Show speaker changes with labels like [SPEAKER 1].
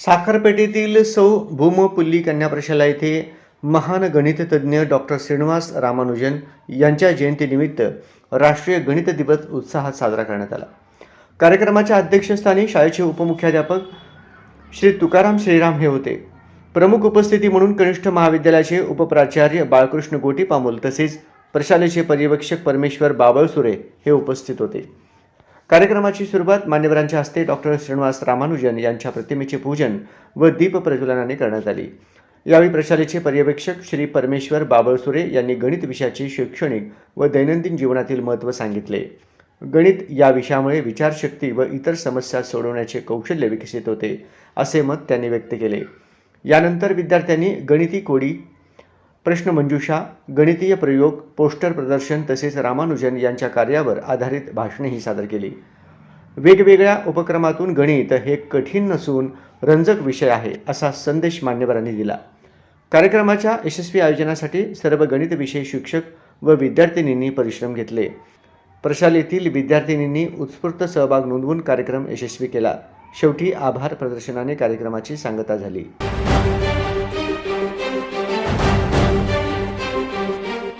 [SPEAKER 1] साखरपेठेतील सौ भूमपुल्ली कन्या प्रशाला येथे महान गणिततज्ञ डॉक्टर श्रीनिवास रामानुजन यांच्या जयंतीनिमित्त राष्ट्रीय गणित दिवस उत्साहात साजरा करण्यात आला। कार्यक्रमाच्या अध्यक्षस्थानी शाळेचे उपमुख्याध्यापक श्री तुकाराम श्रीराम हे होते। प्रमुख उपस्थिती म्हणून कनिष्ठ महाविद्यालयाचे उपप्राचार्य बाळकृष्ण गोटीपामोल तसेच प्रशालेचे पर्यवेक्षक परमेश्वर बाबळसुरे हे उपस्थित होते। कार्यक्रमाची सुरुवात मान्यवरांच्या हस्ते डॉक्टर श्रीनिवास रामानुजन यांच्या प्रतिमेचे पूजन व दीप प्रज्वलनाने करण्यात आले। यावेळी प्रशालेचे पर्यवेक्षक श्री परमेश्वर बाबळसुरे यांनी गणित विषयाचे शैक्षणिक व दैनंदिन जीवनातील महत्त्व सांगितले। गणित या विषयामुळे विचारशक्ती व इतर समस्या सोडवण्याचे कौशल्य विकसित होते असे मत त्यांनी व्यक्त केले। यानंतर विद्यार्थ्यांनी गणिती कोडी, प्रश्नमंजुषा, गणितीय प्रयोग, पोस्टर प्रदर्शन तसेच रामानुजन यांच्या कार्यावर आधारित भाषणेही सादर केली। वेगवेगळ्या उपक्रमातून गणित हे कठीण नसून रंजक विषय आहे असा संदेश मान्यवरांनी दिला। कार्यक्रमाच्या यशस्वी आयोजनासाठी सर्व गणित विषय शिक्षक व विद्यार्थिनींनी परिश्रम घेतले। प्रशालेतील विद्यार्थिनींनी उत्स्फूर्त सहभाग नोंदवून कार्यक्रम यशस्वी केला। शेवटी आभार प्रदर्शनाने कार्यक्रमाची सांगता झाली।